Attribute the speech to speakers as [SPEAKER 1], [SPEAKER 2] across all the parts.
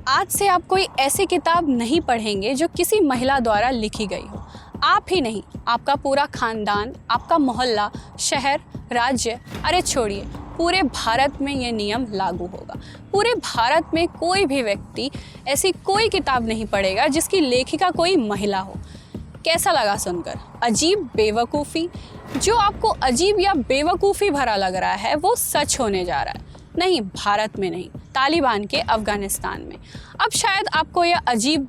[SPEAKER 1] आज से आप कोई ऐसी किताब नहीं पढ़ेंगे जो किसी महिला द्वारा लिखी गई हो। आप ही नहीं, आपका पूरा खानदान, आपका मोहल्ला, शहर, राज्य, अरे छोड़िए, पूरे भारत में ये नियम लागू होगा। पूरे भारत में कोई भी व्यक्ति ऐसी कोई किताब नहीं पढ़ेगा जिसकी लेखिका कोई महिला हो। कैसा लगा सुनकर? अजीब, बेवकूफ़ी? जो आपको अजीब या बेवकूफ़ी भरा लग रहा है वो सच होने जा रहा है। नहीं, भारत में नहीं, तालिबान के अफ़गानिस्तान में। अब शायद आपको यह अजीब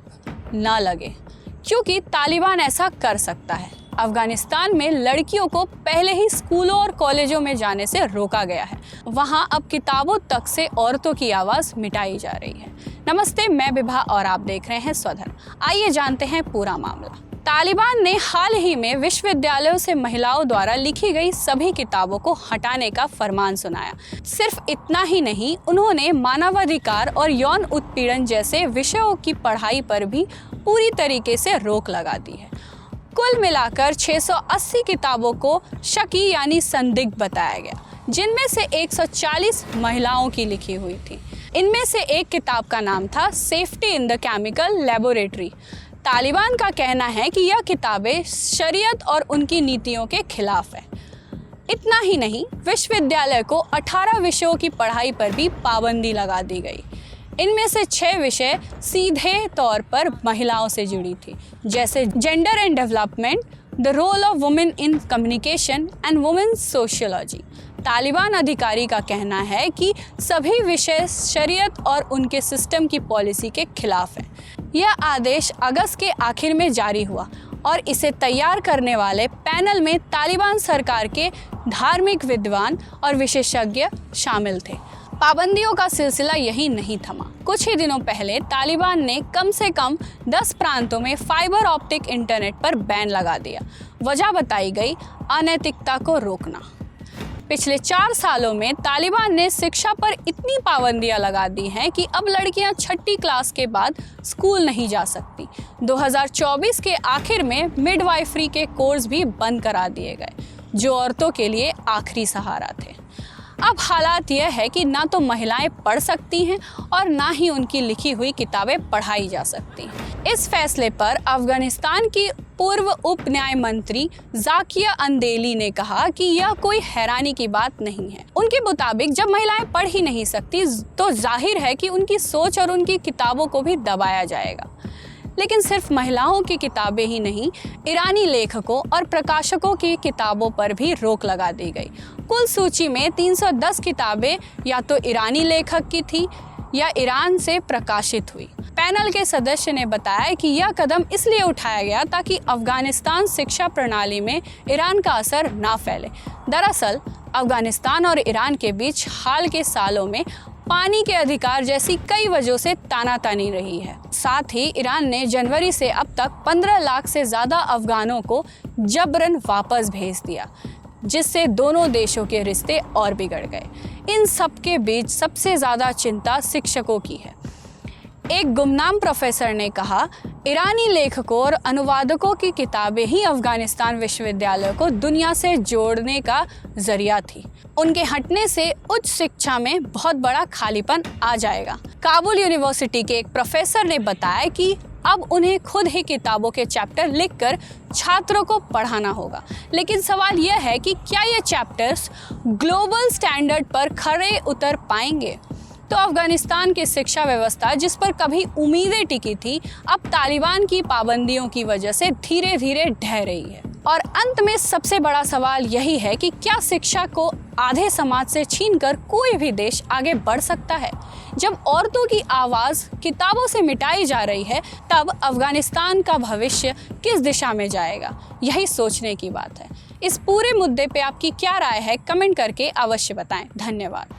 [SPEAKER 1] ना लगे क्योंकि तालिबान ऐसा कर सकता है। अफ़गानिस्तान में लड़कियों को पहले ही स्कूलों और कॉलेजों में जाने से रोका गया है। वहाँ अब किताबों तक से औरतों की आवाज़ मिटाई जा रही है। नमस्ते, मैं विभा और आप देख रहे हैं स्वधर्म। आइए जानते हैं पूरा मामला। तालिबान ने हाल ही में विश्वविद्यालयों से महिलाओं द्वारा लिखी गई सभी किताबों को हटाने का फरमान सुनाया। सिर्फ इतना ही नहीं, उन्होंने मानवाधिकार और यौन उत्पीड़न जैसे विषयों की पढ़ाई पर भी पूरी तरीके से रोक लगा दी है। कुल मिलाकर 680 किताबों को शकी यानी संदिग्ध बताया गया, जिनमें से 140 महिलाओं की लिखी हुई थी। इनमें से एक किताब का नाम था safety in the chemical laboratory. Taliban का कहना है कि यह किताबें शरीयत और उनकी नीतियों के खिलाफ है। इतना ही नहीं, विश्वविद्यालय को 18 विषयों की पढ़ाई पर भी पाबंदी लगा दी गई। इनमें से 6 विषय सीधे तौर पर महिलाओं से जुड़ी थी, जैसे gender and development, the role of women in communication and women's sociology. Taliban अधिकारी का कहना है कि सभी विषय शरीयत और उनके सिस्टम की पॉलिसी के खिलाफ हैं। यह आदेश अगस्त के आखिर में जारी हुआ और इसे तैयार करने वाले पैनल में तालिबान सरकार के धार्मिक विद्वान और विशेषज्ञ शामिल थे। पाबंदियों का सिलसिला यही नहीं थमा। कुछ ही दिनों पहले तालिबान ने कम से कम 10 प्रांतों में फाइबर ऑप्टिक इंटरनेट पर बैन लगा दिया। वजह बताई गई अनैतिकता को रोकना। पिछले 4 सालों में तालिबान ने शिक्षा पर इतनी पाबंदियां लगा दी हैं कि अब लड़कियां 6ठी क्लास के बाद स्कूल नहीं जा सकती। 2024 के आखिर में मिडवाइफरी के कोर्स भी बंद करा दिए गए, जो औरतों के लिए आखिरी सहारा थे। अब हालात यह है कि ना तो महिलाएं पढ़ सकती हैं और ना ही उनकी लिखी हुई किताबें पढ़ाई जा सकती हैं। इस फैसले पर अफगानिस्तान की पूर्व उप न्याय मंत्री जाकिया अंदेली ने कहा कि यह कोई हैरानी की बात नहीं है। उनके मुताबिक जब महिलाएं पढ़ ही नहीं सकती तो जाहिर है कि उनकी सोच और उनकी किताबों को भी दबाया जाएगा। लेकिन सिर्फ महिलाओं की किताबें ही नहीं, ईरानी लेखकों और प्रकाशकों की किताबों पर भी रोक लगा दी गई। कुल सूची में 310 किताबें या तो ईरानी लेखक की थी या ईरान से प्रकाशित हुई। पैनल के सदस्य ने बताया कि यह कदम इसलिए उठाया गया ताकि अफगानिस्तान शिक्षा प्रणाली में ईरान का असर ना फैले। दरअसल अफगानिस्तान और ईरान के बीच हाल के सालों में पानी के अधिकार जैसी कई वजहों से तानातानी रही है। साथ ही ईरान ने जनवरी से अब तक 15 लाख से ज़्यादा अफगानों को जबरन वापस भेज दिया, जिससे दोनों देशों के रिश्ते और बिगड़ गए। इन सब के बीच सबसे ज़्यादा चिंता शिक्षकों की है। एक गुमनाम प्रोफेसर ने कहा, ईरानी लेखकों और अनुवादकों की किताबें ही अफगानिस्तान विश्वविद्यालय को दुनिया से जोड़ने का जरिया थी। उनके हटने से उच्च शिक्षा में बहुत बड़ा खालीपन आ जाएगा। काबुल यूनिवर्सिटी के एक प्रोफेसर ने बताया कि अब उन्हें खुद ही किताबों के चैप्टर लिखकर छात्रों को पढ़ाना होगा। लेकिन सवाल यह है कि क्या ये चैप्टर्स ग्लोबल स्टैंडर्ड पर खरे उतर पाएंगे? तो अफगानिस्तान की शिक्षा व्यवस्था, जिस पर कभी उम्मीदें टिकी थी, अब तालिबान की पाबंदियों की वजह से धीरे धीरे ढह रही है। और अंत में सबसे बड़ा सवाल यही है कि क्या शिक्षा को आधे समाज से छीनकर कोई भी देश आगे बढ़ सकता है? जब औरतों की आवाज़ किताबों से मिटाई जा रही है, तब अफगानिस्तान का भविष्य किस दिशा में जाएगा? यही सोचने की बात है। इस पूरे मुद्दे पे आपकी क्या राय है? कमेंट करके अवश्य बताएं। धन्यवाद।